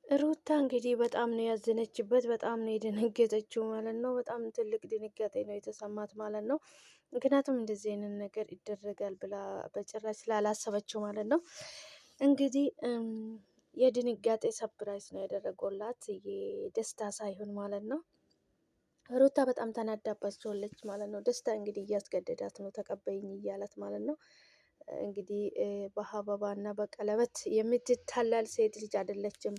ሩታ እንግዲህ በጣም ነው ያዘነችበት፣ በጣም ነው የደነገጠችው ማለት ነው። በጣም ትልቅ ድንጋጤ ነው የተሰማት ማለት ነው። ምክንያቱም እንደዚህ አይነት ነገር ይደረጋል ብላ በጭራሽ ስላላሰበችው ማለት ነው። እንግዲህ የድንጋጤ ሰፕራይዝ ነው ያደረገላት የደስታ ሳይሆን ማለት ነው። ሩታ በጣም ተናዳባቸዋለች ማለት ነው። ደስታ እንግዲህ እያስገደዳት ነው ተቀበይኝ እያላት ማለት ነው። እንግዲህ በአበባ እና በቀለበት የምትታላል ሴት ልጅ አይደለችም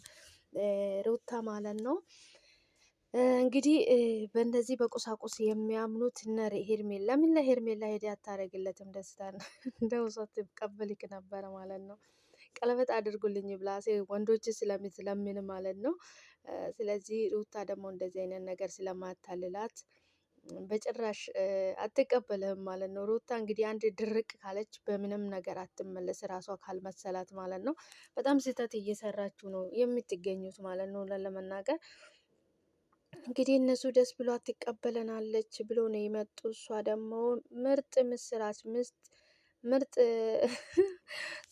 ሩታ ማለት ነው። እንግዲህ በእንደዚህ በቁሳቁስ የሚያምኑት እነ ሄርሜላ ለምን ለሄርሜላ ሄዲ አታረግለትም? ደስታ ነው እንደው ሰው ትቀበልክ ነበረ ማለት ነው። ቀለበት አድርጉልኝ ብላ ወንዶች ስለምትለምን ማለት ነው። ስለዚህ ሩታ ደግሞ እንደዚህ አይነት ነገር ስለማታልላት በጭራሽ አትቀበልህም ማለት ነው። ሩታ እንግዲህ አንድ ድርቅ ካለች በምንም ነገር አትመለስ፣ ራሷ ካልመሰላት ማለት ነው። በጣም ስህተት እየሰራችሁ ነው የምትገኙት ማለት ነው። ለመናገር እንግዲህ እነሱ ደስ ብሏት ትቀበለናለች ብሎ ነው የመጡ። እሷ ደግሞ ምርጥ ምስራች ምርጥ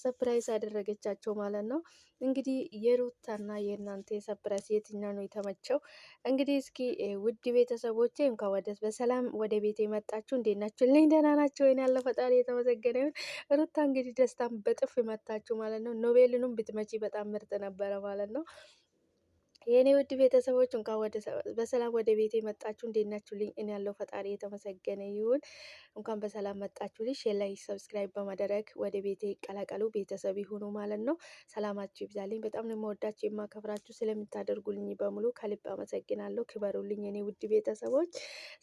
ሰፕራይዝ አደረገቻቸው ማለት ነው። እንግዲህ የሩታና የእናንተ ሰፕራይዝ የትኛው ነው የተመቸው? እንግዲህ እስኪ ውድ ቤተሰቦቼ እንኳን በሰላም ወደ ቤት የመጣችሁ እንዴት ናችሁ? ልኝ ደህና ናቸው ወይን ያለ ፈጣሪ የተመሰገነ ይሁን። ሩታ እንግዲህ ደስታን በጥፍ መታችሁ ማለት ነው። ኖቤልንም ብትመጪ በጣም ምርጥ ነበረ ማለት ነው። የእኔ ውድ ቤተሰቦች እንኳን በሰላም ወደ ቤት የመጣችሁ እንዴት ናችሁልኝ? እኔ ያለው ፈጣሪ የተመሰገነ ይሁን። እንኳን በሰላም መጣችሁልኝ። ሼር ላይ ሰብስክራይብ በማድረግ ወደ ቤቴ ይቀላቀሉ፣ ቤተሰብ ይሁኑ ማለት ነው። ሰላማችሁ ይብዛልኝ። በጣም ነው የምወዳችሁ የማከብራችሁ። ስለምታደርጉልኝ በሙሉ ከልብ አመሰግናለሁ። ክበሩልኝ የኔ ውድ ቤተሰቦች።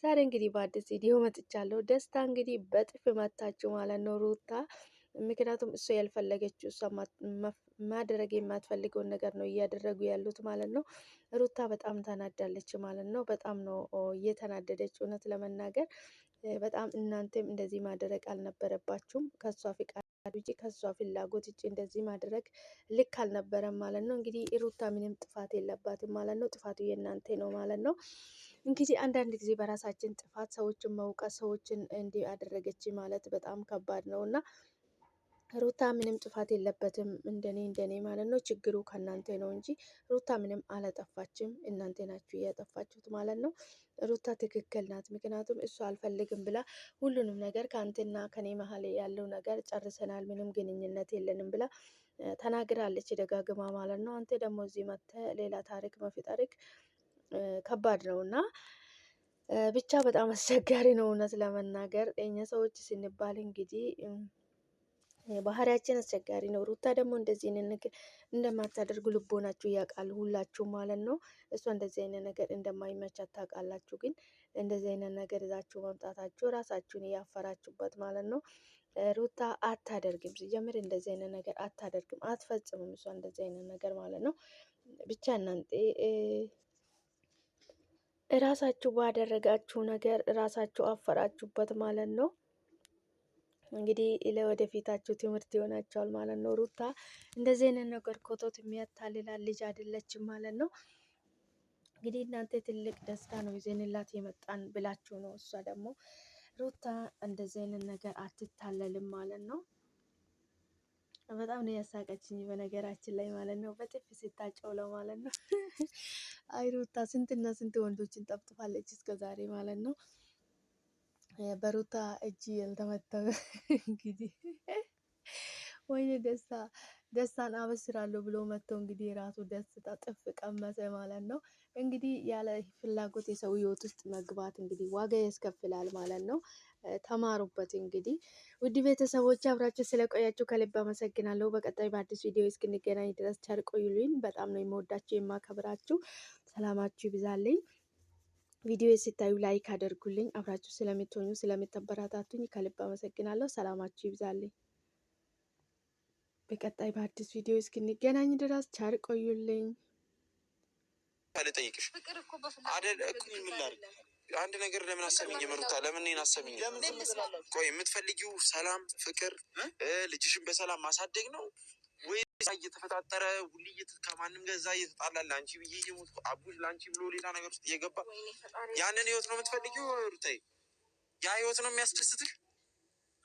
ዛሬ እንግዲህ በአዲስ ቪዲዮ መጥቻለሁ። ደስታ እንግዲህ በጥፍ መታችሁ ማለት ነው ሩታ። ምክንያቱም እሷ ያልፈለገችው እሷ ማድረግ የማትፈልገውን ነገር ነው እያደረጉ ያሉት ማለት ነው። ሩታ በጣም ተናዳለች ማለት ነው። በጣም ነው እየተናደደች እውነት ለመናገር በጣም እናንተም እንደዚህ ማድረግ አልነበረባችሁም። ከሷ ፍቃድ ውጪ ከሷ ፍላጎት ውጪ እንደዚህ ማድረግ ልክ አልነበረም ማለት ነው። እንግዲህ ሩታ ምንም ጥፋት የለባትም ማለት ነው። ጥፋቱ የእናንተ ነው ማለት ነው። እንግዲህ አንዳንድ ጊዜ በራሳችን ጥፋት ሰዎችን መውቀስ፣ ሰዎችን እንዲህ አደረገች ማለት በጣም ከባድ ነው እና ሩታ ምንም ጥፋት የለበትም እንደኔ ማለት ነው። ችግሩ ከእናንተ ነው እንጂ ሩታ ምንም አላጠፋችም። እናንተ ናችሁ እያጠፋችሁት ማለት ነው። ሩታ ትክክል ናት። ምክንያቱም እሱ አልፈልግም ብላ ሁሉንም ነገር ከአንተና ከኔ መሀል ያለው ነገር ጨርሰናል፣ ምንም ግንኙነት የለንም ብላ ተናግራለች ደጋግማ ማለት ነው። አንተ ደግሞ እዚህ መጥተህ ሌላ ታሪክ መፍጠርክ ከባድ ነው እና ብቻ በጣም አስቸጋሪ ነው እውነት ለመናገር እኛ ሰዎች ስንባል እንግዲህ ባህሪያችን አስቸጋሪ ነው። ሩታ ደግሞ እንደዚህ አይነት ነገር እንደማታደርጉ ልቦናችሁ ያውቃል ሁላችሁ ማለት ነው። እሷ እንደዚህ አይነት ነገር እንደማይመቻት ታውቃላችሁ። ግን እንደዚህ አይነት ነገር ይዛችሁ መምጣታችሁ ራሳችሁን እያፈራችሁበት ማለት ነው። ሩታ አታደርግም፣ ሲጀምር እንደዚህ አይነት ነገር አታደርግም፣ አትፈጽምም እሷ እንደዚህ አይነት ነገር ማለት ነው። ብቻ እናንተ ራሳችሁ ባደረጋችሁ ነገር ራሳችሁ አፈራችሁበት ማለት ነው። እንግዲህ ለወደፊታችሁ ትምህርት ይሆናቸዋል ማለት ነው። ሩታ እንደዚህ አይነት ነገር ኮቶት የሚያታልላል ልጅ አይደለችም ማለት ነው። እንግዲህ እናንተ ትልቅ ደስታ ነው ይዘንላት የመጣን ብላችሁ ነው። እሷ ደግሞ ሩታ እንደዚህ አይነት ነገር አትታለልም ማለት ነው። በጣም ነው ያሳቀችኝ በነገራችን ላይ ማለት ነው። በጥፊ ስታጨውለው ማለት ነው። አይ ሩታ ስንትና ስንት ወንዶችን ጠፍጥፋለች እስከ ዛሬ ማለት ነው። በሩታ እጅ ያልተመተበ እንግዲህ ወይኔ ደስታን አበስራለሁ ብሎ መጥቶ እንግዲህ ራሱ ደስታ ጥፍ ቀመሰ ማለት ነው። እንግዲህ ያለ ፍላጎት የሰው ህይወት ውስጥ መግባት እንግዲህ ዋጋ ያስከፍላል ማለት ነው። ተማሩበት። እንግዲህ ውድ ቤተሰቦች አብራችሁ ስለቆያችሁ ከልብ አመሰግናለሁ። በቀጣይ በአዲስ ቪዲዮ እስክንገናኝ ድረስ ቸር ቆዩልኝ። በጣም ነው የምወዳችሁ የማከብራችሁ። ሰላማችሁ ይብዛልኝ። ቪዲዮ ሲታዩ ላይክ አድርጉልኝ። አብራችሁ ስለምትሆኑ ስለምትበረታቱኝ ከልብ አመሰግናለሁ። ሰላማችሁ ይብዛልኝ። በቀጣይ በአዲስ ቪዲዮ እስክንገናኝ ድረስ ቸር ቆዩልኝ። ልጠይቅሽ አይደል እኮ ምን ላድርግ? አንድ ነገር ለምን አሰሚኝ? መሩታ ለምን እኔን አሰሚኝ? ቆይ የምትፈልጊው ሰላም፣ ፍቅር፣ ልጅሽን በሰላም ማሳደግ ነው ወይ እየተፈጣጠረ ሁሌ ከማንም ገዛ እየተጣላለ አንቺ ብዬ እየሞትኩ አቡሽ ለአንቺ ብሎ ሌላ ነገር ውስጥ እየገባ ያንን ህይወት ነው የምትፈልጊው? ሩታዬ ያ ህይወት ነው የሚያስደስትሽ?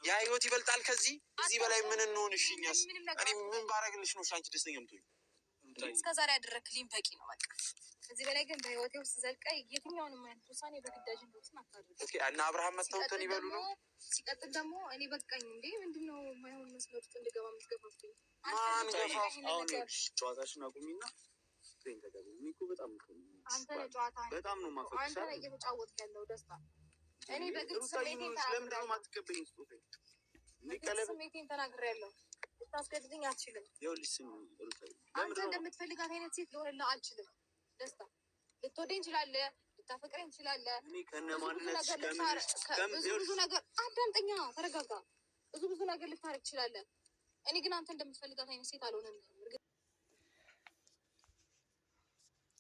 ያ ህይወት ይበልጣል ከዚህ? እዚህ በላይ ምን እንሆን? እሺ እኛስ እኔ ምን ባረግልሽ ነው አንቺ ደስተኛ የምትሆኚው? እስከዛሬ ያደረክልኝ በቂ ነው። በቃ ከዚህ በላይ ግን በህይወቴ ውስጥ ዘልቀ የትኛውንም አይነት ውሳኔ በግዳጅ እንደወስን አታድርግ። ኦኬ እና አብርሃም መተውተን ይበሉ ነው። ሲቀጥል ደግሞ እኔ በቃኝ እንዴ ምንድነው ማይሆን መስመር ውስጥ እንድገባ የምትገፋብኝ? ማን ገፋፍ? አሁን ጨዋታሽን አቁሚና በጣም ነው ማፈቅርሽ። አንተ ላይ እየተጫወትክ ያለው ደስታ እኔ በግልጽ ስሜቴን ተናግሬያለሁ። ልታስገድድኝ አትችልም። አንተ እንደምትፈልጋት አይነት ሴት ልሆንልህ አልችልም። ደስታ ልትወደኝ እንችላለህ፣ ልታፈቅረኝ እንችላለህ። ብዙ ነገር አዳምጠኛ፣ ተረጋጋ። ብዙ ነገር ልታረግ ትችላለህ። እኔ ግን አንተ እንደምትፈልጋት አይነት ሴት አልሆነም።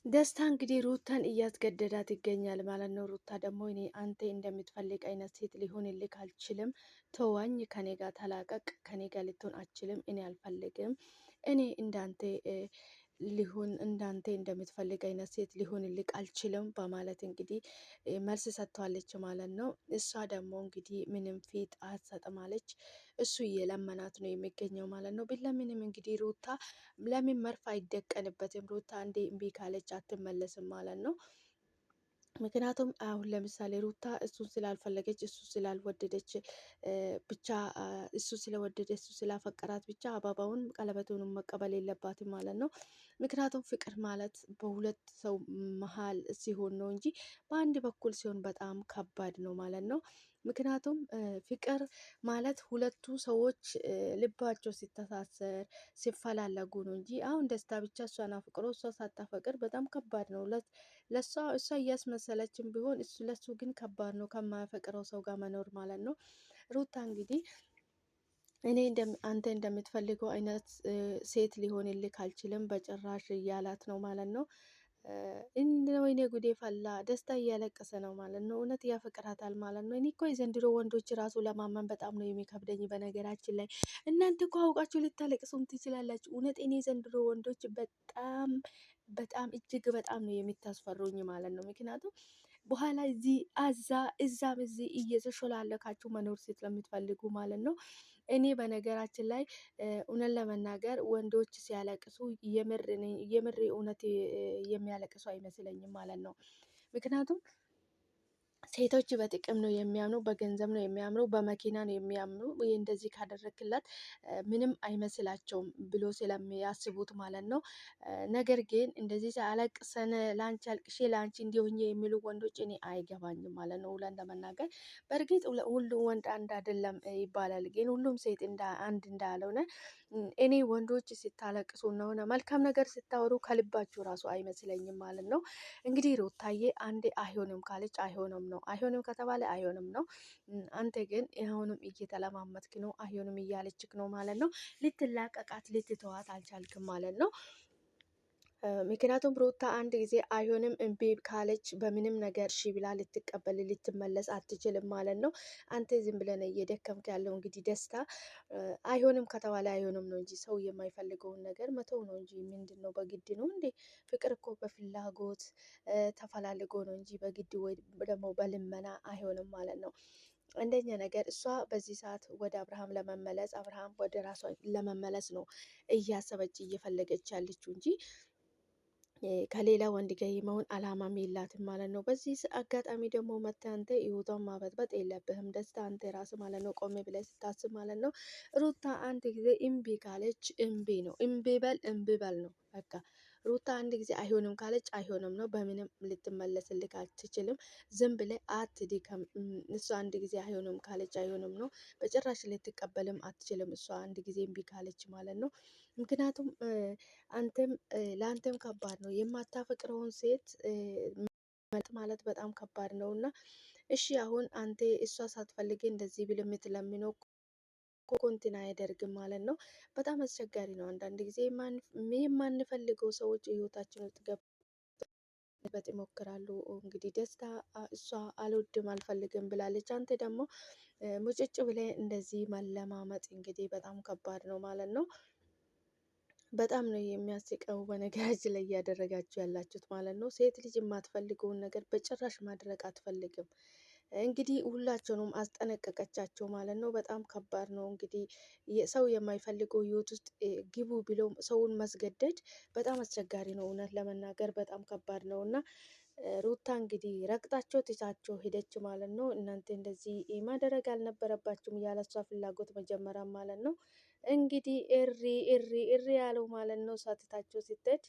ደስታ እንግዲህ ሩታን እያስገደዳት ይገኛል ማለት ነው። ሩታ ደግሞ እኔ አንተ እንደምትፈልግ አይነት ሴት ሊሆንልክ አልችልም፣ ተዋኝ፣ ከኔ ጋር ተላቀቅ፣ ከኔ ጋር ልትሆን አልችልም፣ እኔ አልፈልግም፣ እኔ እንዳንተ ሊሆን እንዳንተ እንደምትፈልግ አይነት ሴት ሊሆንልክ አልችልም በማለት እንግዲህ መልስ ሰጥቷለች ማለት ነው። እሷ ደግሞ እንግዲህ ምንም ፊት አትሰጥማለች። እሱ እየለመናት ነው የሚገኘው ማለት ነው። ቢለምንም እንግዲህ ሩታ ለምን መርፍ አይደቀንበትም? ሩታ እንዴ እምቢ ካለች አትመለስም ማለት ነው። ምክንያቱም አሁን ለምሳሌ ሩታ እሱን ስላልፈለገች እሱ ስላልወደደች ብቻ እሱ ስለወደደ እሱ ስላፈቀራት ብቻ አበባውን ቀለበቱንም መቀበል የለባትም ማለት ነው። ምክንያቱም ፍቅር ማለት በሁለት ሰው መሀል ሲሆን ነው እንጂ በአንድ በኩል ሲሆን በጣም ከባድ ነው ማለት ነው። ምክንያቱም ፍቅር ማለት ሁለቱ ሰዎች ልባቸው ሲተሳሰር ሲፈላለጉ ነው እንጂ አሁን ደስታ ብቻ እሷን አፍቅሮ እሷ ሳታፈቅር በጣም ከባድ ነው። ለእሷ እሷ እያስመሰለችም ቢሆን እሱ ለሱ ግን ከባድ ነው ከማያፈቅረው ሰው ጋር መኖር ማለት ነው። ሩታ እንግዲህ እኔ አንተ እንደምትፈልገው አይነት ሴት ሊሆንልክ አልችልም በጭራሽ እያላት ነው ማለት ነው። ወይኔ ጉዴ ፈላ። ደስታ እያለቀሰ ነው ማለት ነው። እውነት ያፈቅራታል ማለት ነው። እኔ እኮ የዘንድሮ ወንዶች ራሱ ለማመን በጣም ነው የሚከብደኝ። በነገራችን ላይ እናንተ እኮ አውቃችሁ ልታለቅሱም ትችላላችሁ። እውነት እኔ ዘንድሮ ወንዶች በጣም እጅግ በጣም ነው የሚታስፈሩኝ ማለት ነው። ምክንያቱም በኋላ እዚህ እዛም እዚህ እየተሾላለካችሁ መኖር ስለምትፈልጉ ማለት ነው። እኔ በነገራችን ላይ እውነት ለመናገር ወንዶች ሲያለቅሱ የምር እውነት የሚያለቅሱ አይመስለኝም ማለት ነው። ምክንያቱም ሴቶች በጥቅም ነው የሚያምኑ፣ በገንዘብ ነው የሚያምኑ፣ በመኪና ነው የሚያምኑ። እንደዚህ ካደረግክላት ምንም አይመስላቸውም ብሎ ስለሚያስቡት ማለት ነው። ነገር ግን እንደዚህ አለቅሰን ለአንቺ አልቅሼ ለአንቺ እንዲሆኝ የሚሉ ወንዶች እኔ አይገባኝም ማለት ነው። ውለን ለመናገር በእርግጥ ሁሉ ወንድ አንድ አይደለም ይባላል፣ ግን ሁሉም ሴት አንድ እንዳልሆነ እኔ ወንዶች ስታለቅሱ ሆነ መልካም ነገር ስታወሩ ከልባችሁ ራሱ አይመስለኝም ማለት ነው። እንግዲህ ሩታዬ አንዴ አይሆንም ካለች አይሆንም ነው፣ አይሆንም ከተባለ አይሆንም ነው። አንተ ግን አሁንም እየተለማመጥክ ነው፣ አይሆንም እያለችክ ነው ማለት ነው። ልትላቀቃት ልትተዋት አልቻልክም ማለት ነው። ምክንያቱም ሩታ አንድ ጊዜ አይሆንም እምቢ ካለች በምንም ነገር እሺ ብላ ልትቀበል ልትመለስ አትችልም ማለት ነው። አንተ ዝም ብለን እየደከምክ ያለው እንግዲህ ደስታ አይሆንም ከተባለ አይሆንም ነው እንጂ ሰው የማይፈልገውን ነገር መተው ነው እንጂ ምንድን ነው በግድ ነው እንዴ? ፍቅር እኮ በፍላጎት ተፈላልጎ ነው እንጂ በግድ ወይ ደግሞ በልመና አይሆንም ማለት ነው። አንደኛ ነገር እሷ በዚህ ሰዓት ወደ አብርሃም ለመመለስ አብርሃም ወደ ራሷ ለመመለስ ነው እያሰበች እየፈለገች ያለችው እንጂ ከሌላ ወንድ ጋር የመሆን አላማም የላትም ማለት ነው። በዚህ አጋጣሚ ደግሞ መተህ አንተ ህይወቷን ማበጥበጥ የለብህም። ደስታ አንተ ራስ ማለት ነው ቆሜ ብለህ ስታስብ ማለት ነው። ሩታ አንድ ጊዜ እምቢ ካለች እምቢ ነው፣ እምቢ በል ነው በቃ። ሩታ አንድ ጊዜ አይሆንም ካለች አይሆንም ነው። በምንም ልትመለስልክ አትችልም። ዝም ብለህ አትድከም። እሷ አንድ ጊዜ አይሆንም ካለች አይሆንም ነው። በጭራሽ ልትቀበልም አትችልም እሷ አንድ ጊዜ እምቢ ካለች ማለት ነው። ምክንያቱም ለአንተም ከባድ ነው የማታፈቅረውን ሴት ማለት በጣም ከባድ ነው። እና እሺ አሁን አንተ እሷ ሳትፈልግ እንደዚህ ብል የምትለምነው ኮንቲና አያደርግም ማለት ነው። በጣም አስቸጋሪ ነው። አንዳንድ ጊዜ የማንፈልገው ሰዎች ህይወታችን ውስጥ ገብተው ይሞክራሉ። እንግዲህ ደስታ እሷ አልወድም አልፈልግም ብላለች። አንተ ደግሞ ሙጭጭ ብለህ እንደዚህ መለማመጥ እንግዲህ በጣም ከባድ ነው ማለት ነው። በጣም ነው የሚያስቀው በነገራችን ላይ እያደረጋችሁ ያላችሁት ማለት ነው። ሴት ልጅ የማትፈልገውን ነገር በጭራሽ ማድረግ አትፈልግም። እንግዲህ ሁላቸውንም አስጠነቀቀቻቸው ማለት ነው። በጣም ከባድ ነው እንግዲህ ሰው የማይፈልገው ህይወት ውስጥ ግቡ ብሎ ሰውን ማስገደድ በጣም አስቸጋሪ ነው። እውነት ለመናገር በጣም ከባድ ነው እና ሩታ እንግዲህ ረግጣቸው ትታቸው ሄደች ማለት ነው። እናንተ እንደዚህ ማድረግ አልነበረባችሁም ያለሷ ፍላጎት መጀመሪያ ማለት ነው። እንግዲህ እሪ እሪ እሪ ያለው ማለት ነው ሳትታቸው ስትሄድ